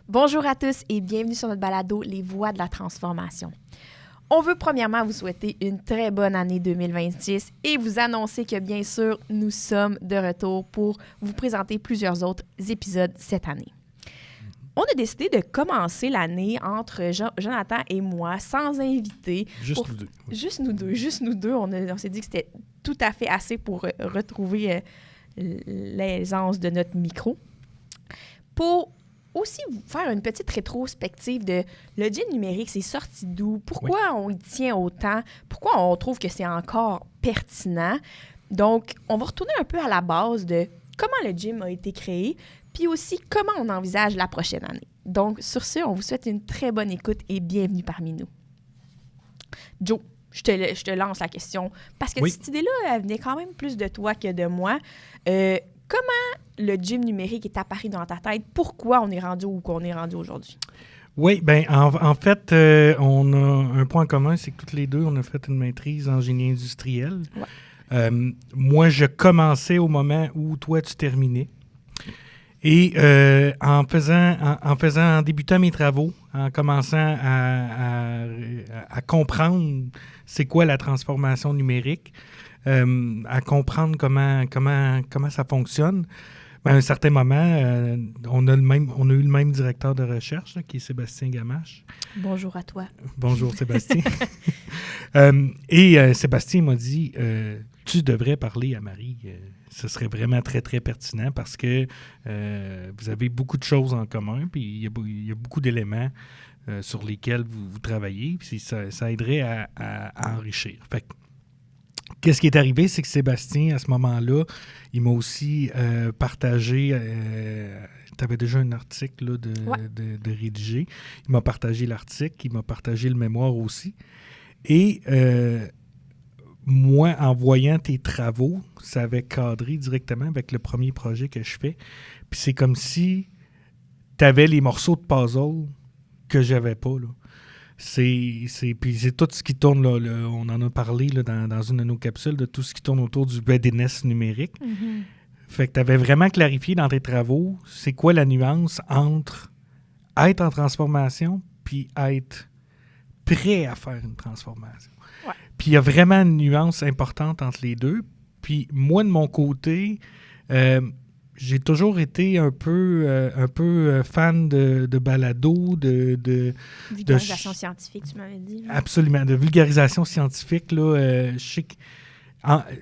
Bonjour à tous et bienvenue sur notre balado Les Voix de la transformation. On veut premièrement vous souhaiter une très bonne année 2026 et vous annoncer que bien sûr, nous sommes de retour pour vous présenter plusieurs autres épisodes cette année. On a décidé de commencer l'année entre Jonathan et moi sans invité. Juste nous deux. Juste nous deux. On s'est dit que c'était tout à fait assez pour retrouver l'aisance de notre micro. Pour aussi vous faire une petite rétrospective de le gym numérique, c'est sorti d'où? Pourquoi on y tient autant? Pourquoi on trouve que c'est encore pertinent? Donc, on va retourner un peu à la base de comment le gym a été créé, puis aussi comment on envisage la prochaine année. Donc, sur ce, on vous souhaite une très bonne écoute et bienvenue parmi nous. Joe, je te lance la question, parce que cette idée-là, elle venait quand même plus de toi que de moi. Comment le gym numérique est apparu dans ta tête? Pourquoi on est rendu où qu'on est rendu aujourd'hui? Oui, bien, en fait, on a un point en commun, c'est que toutes les deux, on a fait une maîtrise en génie industriel. Ouais. Moi, je commençais au moment où toi, tu terminais. Et en débutant mes travaux, en commençant à comprendre c'est quoi la transformation numérique, à comprendre comment ça fonctionne, à un certain moment, on a eu le même directeur de recherche, là, qui est Sébastien Gamache. Bonjour à toi. Bonjour Sébastien. Sébastien m'a dit, tu devrais parler à Marie. Ce serait vraiment très, très pertinent parce que vous avez beaucoup de choses en commun, puis il y a beaucoup d'éléments sur lesquels vous travaillez, puis ça aiderait à enrichir. Fait que, qu'est-ce qui est arrivé, c'est que Sébastien, à ce moment-là, il m'a aussi partagé, tu avais déjà un article là, de rédiger, il m'a partagé l'article, il m'a partagé le mémoire aussi. Et moi, en voyant tes travaux, ça avait cadré directement avec le premier projet que je fais. Puis c'est comme si tu avais les morceaux de puzzle que j'avais pas, là. Puis c'est tout ce qui tourne, là, on en a parlé là, dans une de nos capsules, de tout ce qui tourne autour du readiness numérique. Mm-hmm. Fait que tu avais vraiment clarifié dans tes travaux, c'est quoi la nuance entre être en transformation puis être prêt à faire une transformation. Ouais. Puis il y a vraiment une nuance importante entre les deux. Puis moi, de mon côté, j'ai toujours été un peu fan de balado, de vulgarisation scientifique, tu m'avais dit. Absolument, de vulgarisation scientifique. Là, je sais que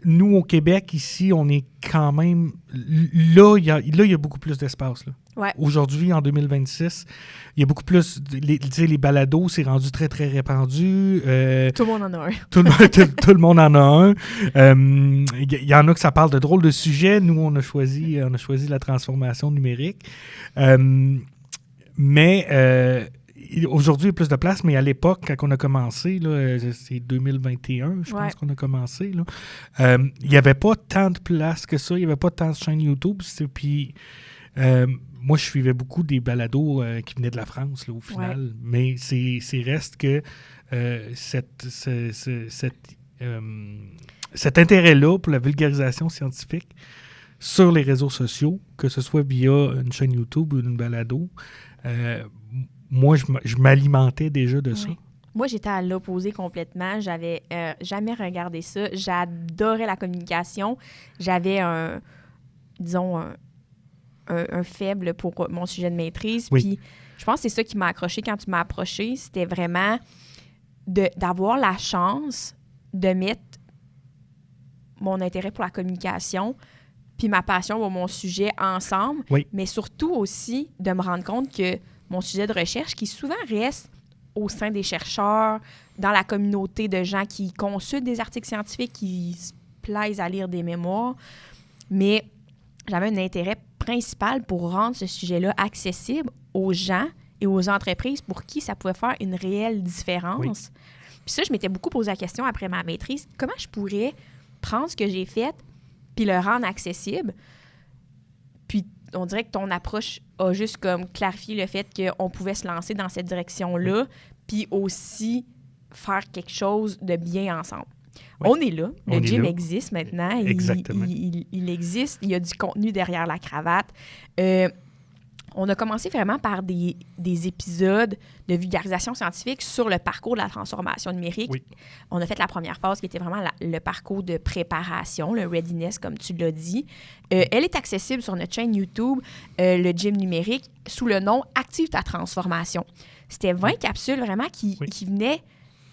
nous, au Québec, ici, on est quand même... Là, il y a beaucoup plus d'espace. Là. Ouais. Aujourd'hui, en 2026, il y a beaucoup plus... Les balados, c'est rendu très, très répandu. Tout le monde en a un. Tout le monde en a un. Il y en a que ça parle de drôles de sujets. Nous, on a choisi la transformation numérique. Aujourd'hui, il y a plus de place, mais à l'époque, quand on a commencé, là, c'est 2021, je pense qu'on a commencé, là, il n'y avait pas tant de place que ça, il n'y avait pas tant de chaînes YouTube. Puis, moi, je suivais beaucoup des balados qui venaient de la France, là, au final. Ouais. Mais c'est reste que cet intérêt-là pour la vulgarisation scientifique sur les réseaux sociaux, que ce soit via une chaîne YouTube ou une balado, moi, je m'alimentais déjà de ça. Moi, j'étais à l'opposé complètement. J'avais jamais regardé ça. J'adorais la communication. J'avais un faible pour mon sujet de maîtrise. Oui. Puis, je pense que c'est ça qui m'a accroché quand tu m'as approché. C'était vraiment d'avoir la chance de mettre mon intérêt pour la communication puis ma passion pour mon sujet ensemble. Oui. Mais surtout aussi de me rendre compte que mon sujet de recherche, qui souvent reste au sein des chercheurs, dans la communauté de gens qui consultent des articles scientifiques, qui se plaisent à lire des mémoires, mais j'avais un intérêt principal pour rendre ce sujet-là accessible aux gens et aux entreprises pour qui ça pouvait faire une réelle différence. Oui. Puis ça, je m'étais beaucoup posé la question après ma maîtrise, comment je pourrais prendre ce que j'ai fait puis le rendre accessible. Puis on dirait que ton approche a juste comme clarifié le fait qu'on pouvait se lancer dans cette direction-là, puis aussi faire quelque chose de bien ensemble. Oui. On est là. Le gym existe maintenant. Exactement. Il existe. Il y a du contenu derrière la cravate. On a commencé vraiment par des épisodes de vulgarisation scientifique sur le parcours de la transformation numérique. Oui. On a fait la première phase qui était vraiment le parcours de préparation, le readiness, comme tu l'as dit. Elle est accessible sur notre chaîne YouTube, le gym numérique, sous le nom « Active ta transformation ». C'était 20 capsules vraiment qui venaient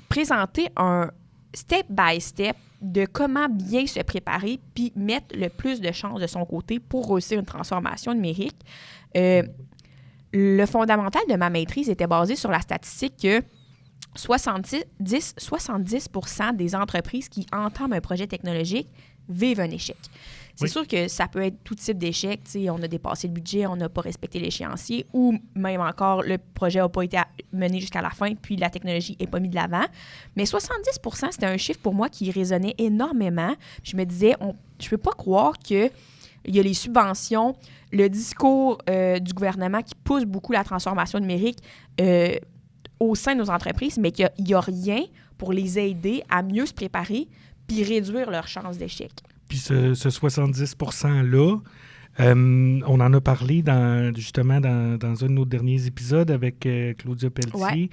présenter un step-by-step de comment bien se préparer puis mettre le plus de chances de son côté pour réussir une transformation numérique. Le fondamental de ma maîtrise était basé sur la statistique que 70% des entreprises qui entament un projet technologique vivent un échec. C'est sûr que ça peut être tout type d'échec. On a dépassé le budget, on n'a pas respecté l'échéancier ou même encore, le projet n'a pas été mené jusqu'à la fin puis la technologie n'est pas mise de l'avant. Mais 70%, c'était un chiffre pour moi qui résonnait énormément. Je me disais, je ne peux pas croire qu'il y a les subventions, le discours du gouvernement qui pousse beaucoup la transformation numérique au sein de nos entreprises, mais qu'il n'y a rien pour les aider à mieux se préparer puis réduire leurs chances d'échec. Puis ce 70%-là, on en a parlé justement dans un de nos derniers épisodes avec Claudia Pelletier.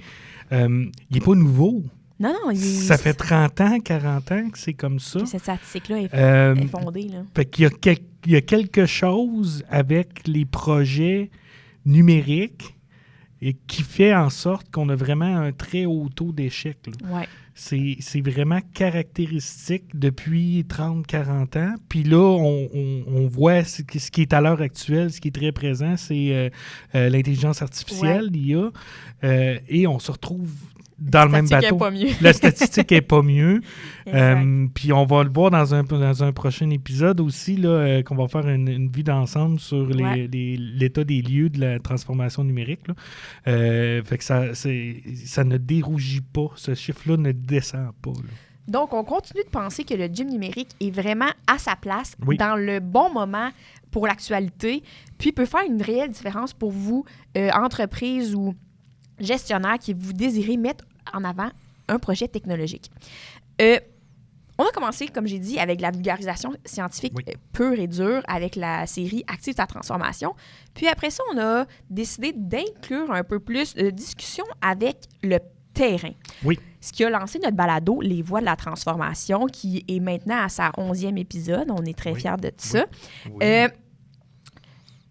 Ouais. Il n'est pas nouveau. Non, ça fait 30 ans, 40 ans que c'est comme ça. Que cette statistique-là est fondée. Là. Fait qu'il y a quelque chose avec les projets numériques et qui fait en sorte qu'on a vraiment un très haut taux d'échec. Ouais. C'est vraiment caractéristique depuis 30-40 ans. Puis là, on voit ce qui est à l'heure actuelle, ce qui est très présent, c'est l'intelligence artificielle, l'IA, et on se retrouve dans le même bateau. La statistique n'est pas mieux. Puis on va le voir dans un prochain épisode aussi, là, qu'on va faire une vue d'ensemble sur l'état des lieux de la transformation numérique. Là. Fait que ça ne dérougit pas. Ce chiffre-là ne descend pas. Là. Donc, on continue de penser que le gym numérique est vraiment à sa place, dans le bon moment pour l'actualité, puis peut faire une réelle différence pour vous, entreprise ou gestionnaire qui vous désirez mettre en avant un projet technologique. On a commencé, comme j'ai dit, avec la vulgarisation scientifique pure et dure avec la série « Active ta transformation ». Puis après ça, on a décidé d'inclure un peu plus de discussion avec le terrain. Oui. Ce qui a lancé notre balado « Les voies de la transformation » qui est maintenant à sa 11e épisode. On est très fiers de ça. Oui.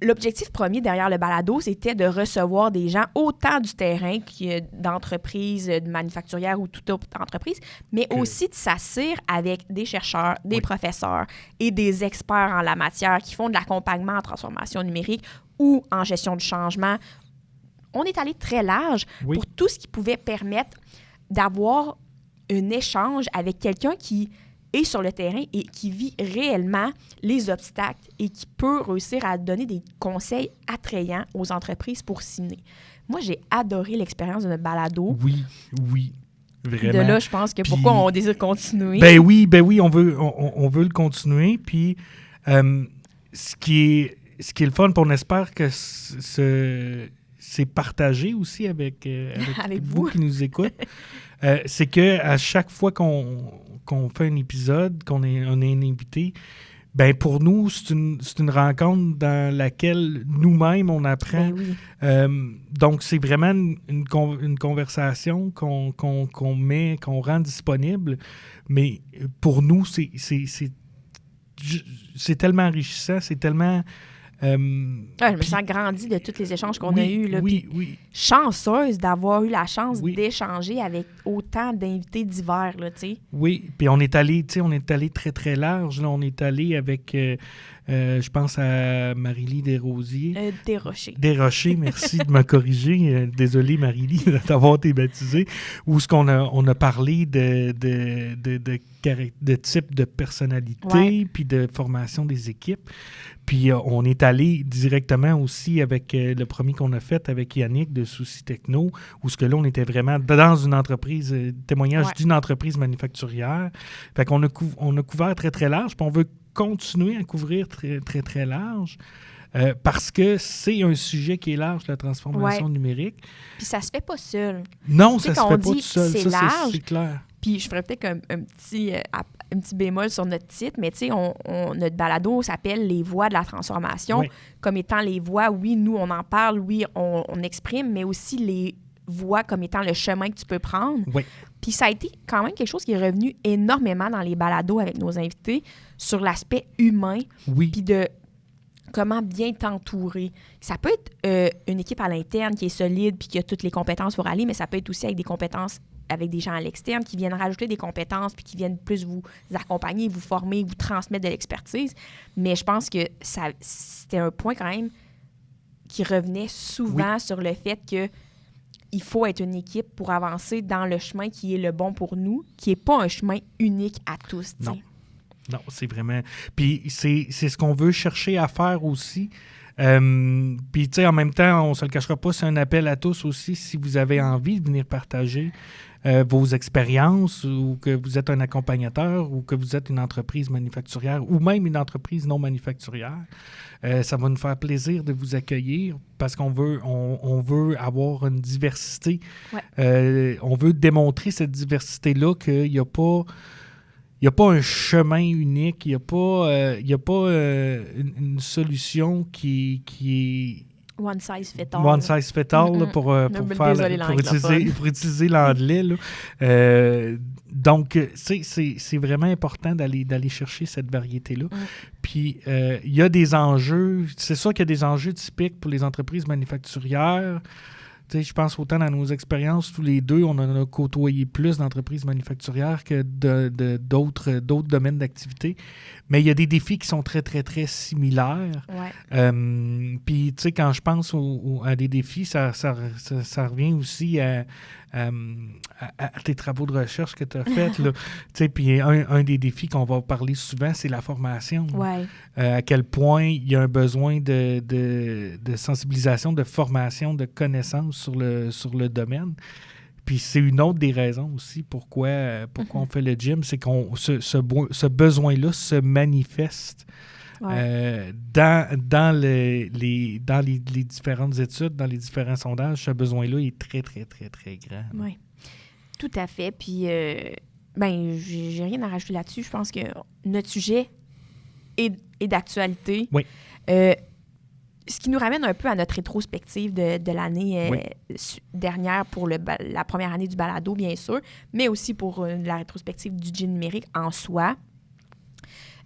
L'objectif premier derrière le balado, c'était de recevoir des gens autant du terrain que d'entreprises, de manufacturières ou toute autre entreprise, mais aussi de s'asseoir avec des chercheurs, des professeurs et des experts en la matière qui font de l'accompagnement en transformation numérique ou en gestion du changement. On est allé très large pour tout ce qui pouvait permettre d'avoir un échange avec quelqu'un qui est sur le terrain et qui vit réellement les obstacles et qui peut réussir à donner des conseils attrayants aux entreprises pour signer. Moi, j'ai adoré l'expérience de notre balado. Oui, vraiment. De là, je pense que pourquoi on désire continuer. Ben oui, on veut le continuer. Puis, ce qui est le fun, puis on espère que c'est partagé aussi avec vous qui nous écoutent, c'est qu'à chaque fois qu'on fait un épisode, on est un invité, ben pour nous, c'est une rencontre dans laquelle nous-mêmes, on apprend. Ben oui. Donc, c'est vraiment une conversation qu'on rend disponible. Mais pour nous, c'est tellement enrichissant, c'est tellement... je me sens grandi de tous les échanges qu'on a eus. Là, chanceuse d'avoir eu la chance d'échanger avec autant d'invités divers. Là, oui, puis on est allé très, très large. Là. On est allé avec, je pense à Marie-Lie Desrosiers. Desrochers, merci de me corriger. Désolé, Marie-Lie, d'avoir été baptisée. Où on a parlé de type de personnalité, puis de formation des équipes. Puis on est allé directement aussi avec le premier qu'on a fait avec Yannick de Souci Techno, où là, on était vraiment dans une entreprise, témoignage d'une entreprise manufacturière. Fait qu'on a couvert très, très large. Puis on veut continuer à couvrir très, très, très large parce que c'est un sujet qui est large, la transformation numérique. Puis ça se fait pas seul. Non, ça se fait pas dit, tout seul. C'est ça, large. c'est clair. Puis je ferais peut-être un petit bémol sur notre titre, mais tu sais, notre balado s'appelle « Les voies de la transformation », comme étant les voies, oui, nous, on en parle, oui, on exprime, mais aussi les voies comme étant le chemin que tu peux prendre. Oui. Puis ça a été quand même quelque chose qui est revenu énormément dans les balados avec nos invités sur l'aspect humain, puis de comment bien t'entourer. Ça peut être une équipe à l'interne qui est solide puis qui a toutes les compétences pour aller, mais ça peut être aussi avec des compétences, avec des gens à l'externe qui viennent rajouter des compétences puis qui viennent plus vous accompagner, vous former, vous transmettre de l'expertise. Mais je pense que c'était un point quand même qui revenait souvent sur le fait que il faut être une équipe pour avancer dans le chemin qui est le bon pour nous, qui n'est pas un chemin unique à tous. T'sais. Non, c'est vraiment... Puis c'est ce qu'on veut chercher à faire aussi. Puis, tu sais, en même temps, on ne se le cachera pas, c'est un appel à tous aussi, si vous avez envie de venir partager vos expériences ou que vous êtes un accompagnateur ou que vous êtes une entreprise manufacturière ou même une entreprise non manufacturière. Ça va nous faire plaisir de vous accueillir parce qu'on veut, on veut avoir une diversité. On veut démontrer cette diversité-là qu'il n'y a pas... Il n'y a pas un chemin unique, il n'y a pas une solution qui est... One size fit all. One size fit all là, pour utiliser l'anglais. Donc, c'est vraiment important d'aller chercher cette variété-là. Puis, il y a des enjeux. C'est sûr qu'il y a des enjeux typiques pour les entreprises manufacturières. Je pense autant dans nos expériences, tous les deux, on en a côtoyé plus d'entreprises manufacturières que d'autres domaines d'activité. Mais il y a des défis qui sont très, très, très similaires. Puis, tu sais, quand je pense à des défis, ça revient aussi à tes travaux de recherche que tu as faits. Puis un des défis qu'on va parler souvent, c'est la formation. À quel point il y a un besoin de sensibilisation, de formation, de connaissances sur le domaine. Puis c'est une autre des raisons aussi pourquoi on fait le gym, c'est qu'on ce besoin-là se manifeste dans les différentes études, dans les différents sondages. Ce besoin-là est très, très, très, très grand. Oui, tout à fait. Puis, j'ai rien à rajouter là-dessus. Je pense que notre sujet est d'actualité. Oui. Ce qui nous ramène un peu à notre rétrospective de l'année dernière pour la première année du balado, bien sûr, mais aussi pour la rétrospective du gym numérique en soi.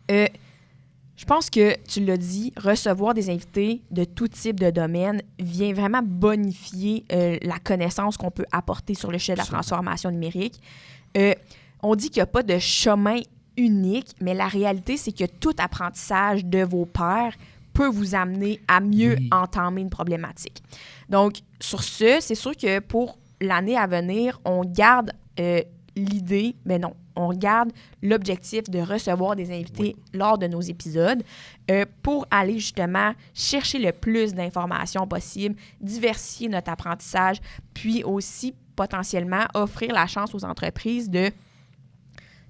Je pense que, tu l'as dit, recevoir des invités de tout type de domaine vient vraiment bonifier la connaissance qu'on peut apporter sur le sujet de la transformation numérique. On dit qu'il n'y a pas de chemin unique, mais la réalité, c'est que tout apprentissage de vos pairs peut vous amener à mieux entamer une problématique. Donc, sur ce, c'est sûr que pour l'année à venir, on garde on garde l'objectif de recevoir des invités lors de nos épisodes pour aller justement chercher le plus d'informations possible, diversifier notre apprentissage, puis aussi potentiellement offrir la chance aux entreprises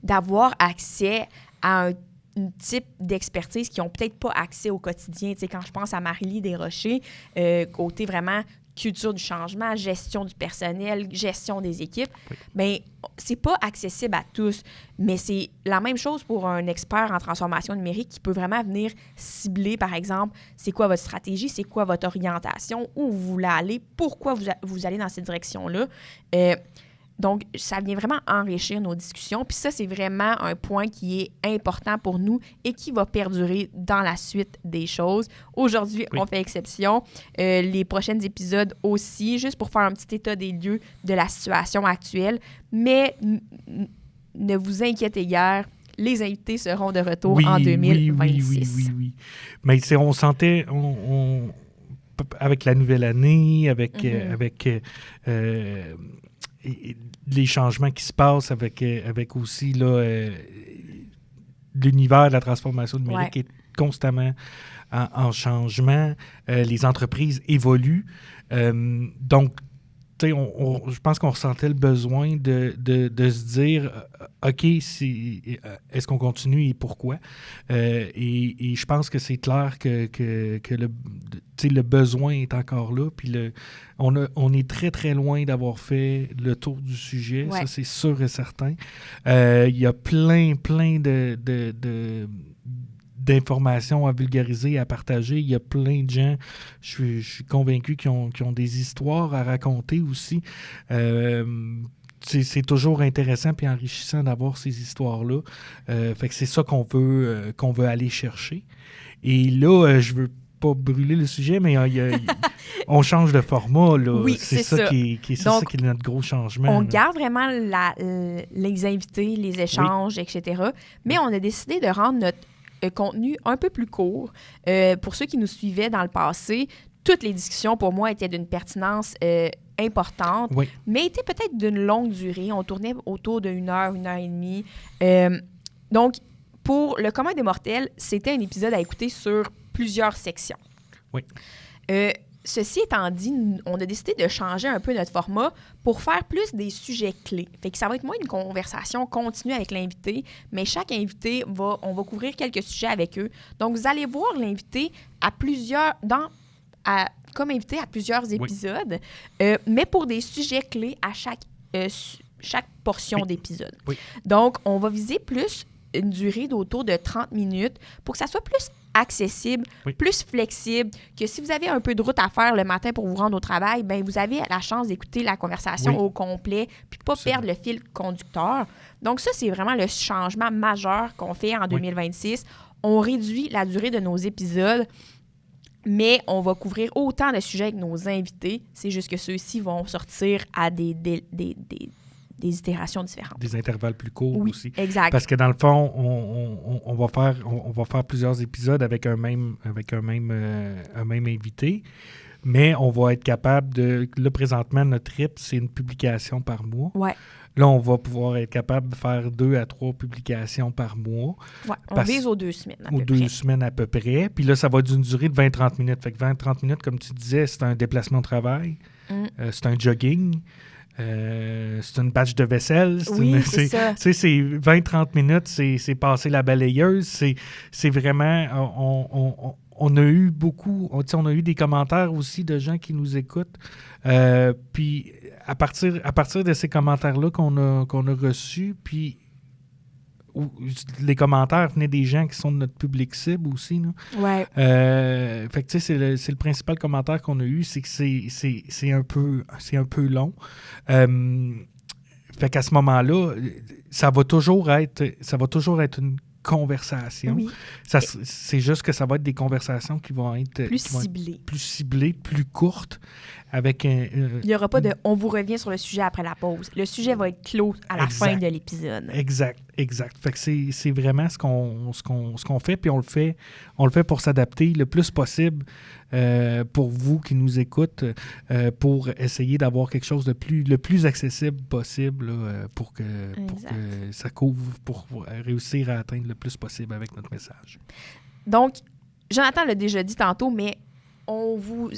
d'avoir accès à un type d'expertise qui n'ont peut-être pas accès au quotidien. Tu sais, quand je pense à Marie-Lie Desrochers, côté vraiment culture du changement, gestion du personnel, gestion des équipes, bien, c'est pas accessible à tous. Mais c'est la même chose pour un expert en transformation numérique qui peut vraiment venir cibler, par exemple, c'est quoi votre stratégie, c'est quoi votre orientation, où vous voulez aller, pourquoi vous allez dans cette direction-là. Donc, ça vient vraiment enrichir nos discussions. Puis ça, c'est vraiment un point qui est important pour nous et qui va perdurer dans la suite des choses. Aujourd'hui, on fait exception. Les prochains épisodes aussi, juste pour faire un petit état des lieux de la situation actuelle. Mais ne vous inquiétez guère, les invités seront de retour en 2026. Oui. Mais on sentait... avec la nouvelle année, avec les changements qui se passent, avec aussi l'univers de la transformation numérique qui est constamment en changement. Les entreprises évoluent. Donc, je pense qu'on ressentait le besoin de se dire OK, est-ce qu'on continue et pourquoi? Et je pense que c'est clair que le besoin est encore là. Puis on est très, très loin d'avoir fait le tour du sujet. Ouais. Ça, c'est sûr et certain. Il y a plein d'informations à vulgariser, à partager. Il y a plein de gens, je suis convaincu, qui ont des histoires à raconter aussi. C'est toujours intéressant et enrichissant d'avoir ces histoires-là. Fait que c'est ça qu'on veut aller chercher. Et là, je veux pas brûler le sujet, mais on change de format. Là. Oui, c'est ça. C'est ça qui est notre gros changement. On là. garde vraiment les invités, les échanges, etc. Mais on a décidé de rendre notre contenu un peu plus court. Pour ceux qui nous suivaient dans le passé, toutes les discussions, pour moi, étaient d'une pertinence importante, mais étaient peut-être d'une longue durée. On tournait autour d'1 heure, 1 heure et demie. Donc, pour le commun des mortels, c'était un épisode à écouter sur plusieurs sections. Oui. Ceci étant dit, on a décidé de changer un peu notre format pour faire plus des sujets clés. Fait que ça va être moins une conversation continue avec l'invité, mais chaque invité, on va couvrir quelques sujets avec eux. Donc, vous allez voir l'invité comme invité à plusieurs épisodes, mais pour des sujets clés à chaque portion d'épisode. Oui. Donc, on va viser plus une durée d'autour de 30 minutes pour que ça soit plus accessible, plus flexible, que si vous avez un peu de route à faire le matin pour vous rendre au travail, bien, vous avez la chance d'écouter la conversation au complet puis pas perdre le fil conducteur. Donc ça, c'est vraiment le changement majeur qu'on fait en 2026. On réduit la durée de nos épisodes, mais on va couvrir autant de sujets avec nos invités. C'est juste que ceux-ci vont sortir à des itérations différentes. Des intervalles plus courts aussi. Exact. Parce que dans le fond, on va faire plusieurs épisodes avec un même invité, mais on va être capable de... Là, présentement, notre rythme, c'est une publication par mois. Ouais. Là, on va pouvoir être capable de faire 2 à 3 publications par mois. Oui, on vise aux 2 semaines à peu près. Aux 2 semaines à peu près. Puis là, ça va d'une durée de 20-30 minutes. Fait que 20-30 minutes, comme tu disais, c'est un déplacement de travail, c'est un jogging. C'est une batch de vaisselle. C'est ça. C'est 20-30 minutes, c'est passer la balayeuse. C'est vraiment... On a eu beaucoup... On a eu des commentaires aussi de gens qui nous écoutent. Puis à partir de ces commentaires-là qu'on a reçus, puis les commentaires venaient des gens qui sont de notre public cible aussi. Là. Ouais. Fait que tu sais, c'est le principal commentaire qu'on a eu, c'est que c'est un peu long. Fait qu'à ce moment-là, ça va toujours être une conversation. Oui. C'est juste que ça va être des conversations qui vont être plus ciblées, plus courtes. Avec il n'y aura pas de « on vous revient sur le sujet après la pause ». Le sujet va être clos à la fin de l'épisode. Exact. Fait que c'est vraiment ce qu'on fait, puis on le fait pour s'adapter le plus possible pour vous qui nous écoutent, pour essayer d'avoir quelque chose le plus accessible possible là, pour que ça couvre, pour réussir à atteindre le plus possible avec notre message. Donc, Jonathan l'a déjà dit tantôt, mais on vous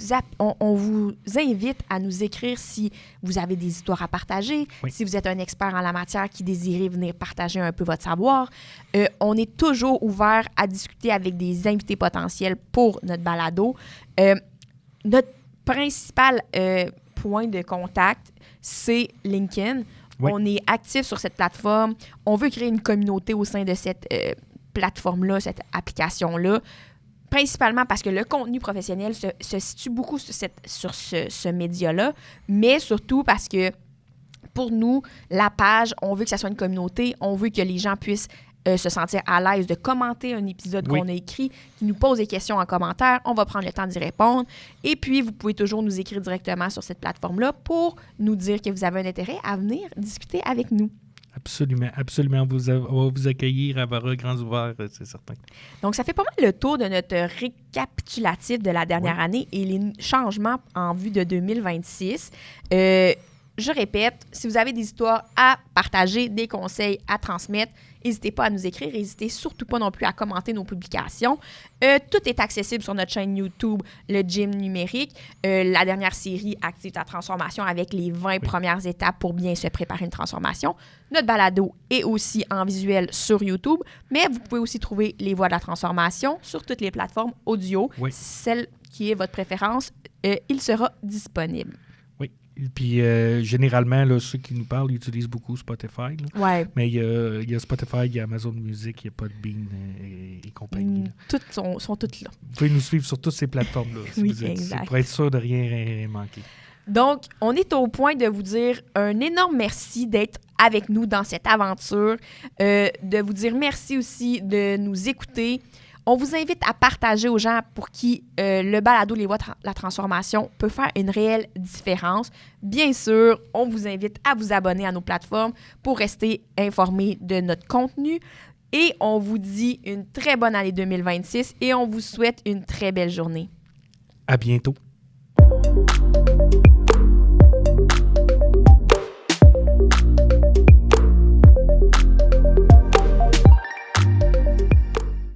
invite à nous écrire si vous avez des histoires à partager, si vous êtes un expert en la matière qui désirez venir partager un peu votre savoir. On est toujours ouvert à discuter avec des invités potentiels pour notre balado. Notre principal point de contact, c'est LinkedIn. Oui. On est actif sur cette plateforme. On veut créer une communauté au sein de cette plateforme-là, cette application-là. Principalement parce que le contenu professionnel se situe beaucoup sur ce média-là, mais surtout parce que pour nous, la page, on veut que ça soit une communauté, on veut que les gens puissent se sentir à l'aise de commenter un épisode qu'on a écrit, qui nous pose des questions en commentaire, on va prendre le temps d'y répondre. Et puis, vous pouvez toujours nous écrire directement sur cette plateforme-là pour nous dire que vous avez un intérêt à venir discuter avec nous. Absolument. On va vous accueillir à bras grands ouverts, c'est certain. Donc, ça fait pas mal le tour de notre récapitulatif de la dernière année et les changements en vue de 2026. Je répète, si vous avez des histoires à partager, des conseils à transmettre, N'hésitez pas à nous écrire. N'hésitez surtout pas non plus à commenter nos publications. Tout est accessible sur notre chaîne YouTube, le Gym numérique. La dernière série, Active ta transformation, avec les 20 premières étapes pour bien se préparer une transformation. Notre balado est aussi en visuel sur YouTube, mais vous pouvez aussi trouver les voies de la transformation sur toutes les plateformes audio. Oui. Celle qui est votre préférence, il sera disponible. Oui. Puis, généralement, là, ceux qui nous parlent utilisent beaucoup Spotify. Là. Ouais. Mais il y a Spotify, il y a Amazon Music, il y a Podbean et compagnie. Là. Toutes sont toutes là. Vous pouvez nous suivre sur toutes ces plateformes-là. Oui, exact. Pour être sûr de rien manquer. Donc, on est au point de vous dire un énorme merci d'être avec nous dans cette aventure, de vous dire merci aussi de nous écouter. On vous invite à partager aux gens pour qui le balado Les Voies de la transformation peut faire une réelle différence. Bien sûr, on vous invite à vous abonner à nos plateformes pour rester informés de notre contenu. Et on vous dit une très bonne année 2026 et on vous souhaite une très belle journée. À bientôt.